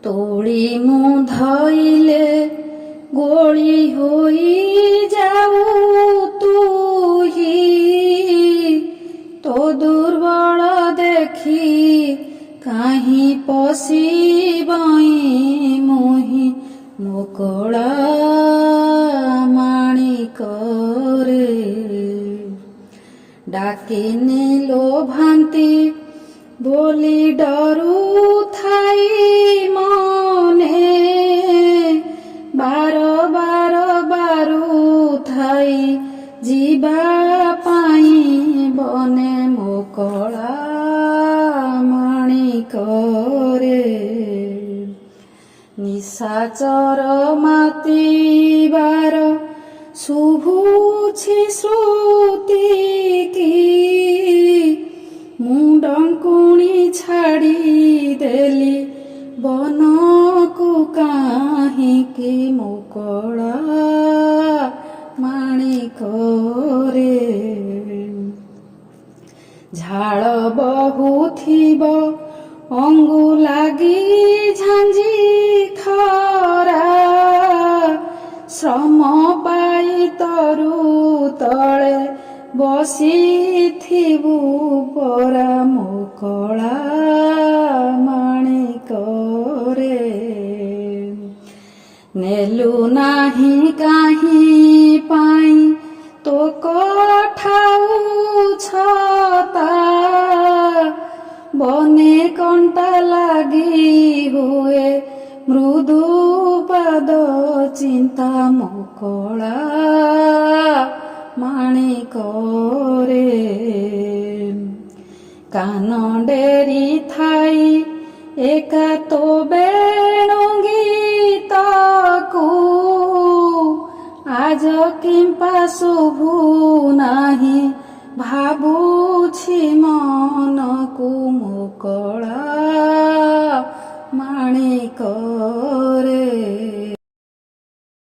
ତୋଳି ମୁଁ ଧଇଲେ ଗୋଳି ହୋଇ ଯାଉ ତୁହି ତୋ ଦୁର୍ବଳ ଦେଖି କାହିଁ ପଶିବଇ ମୁହିଁ ମୋ କଳା ମାଣିକରେ ଡାକିନି ଲୋଭାନ୍ତି ବୋଲି ଡରୁଥାଇ ମନେ ବାର ବାର ବାରୁଥାଇ ଯିବା ପାଇଁ ବନେ ମୋ କଳା ମାଣିକରେ ନିଶାଚର ମାତିବାର ଶୁଭୁଛି ଶ୍ରୁତି କି ମୁଁ ଡଙ୍କୁଣି ଛାଡ଼ିଦେଲି ବନକୁ କାହିଁକି ମୋ କଳା ମାଣିକରେ ଝାଳ ବହୁଥିବ ଅଙ୍ଗୁ ଲାଗି ଝାଞ୍ଜି ଖରା ଶ୍ରମ ପାଇ ତରୁ ତଳେ ବସିଥିବୁ ପରା ମୋ କଳା ମାଣିକରେ ନେଲୁ ନାହିଁ କାହିଁ ପାଇଁ ତୋ କଠାଉ ଛତା ବନେ କଣ୍ଟା ଲାଗି ହୁଏ ମୃଦୁ ପାଦ ଚିନ୍ତା ମୋ କଳା ମାଣିକରେ କାନ ଡେରି ଥାଇ ଏକା ତୋ ବେଣୁ ଗୀତକୁ ଆଜ କିମ୍ପା ଶୁଭୁ ନାହିଁ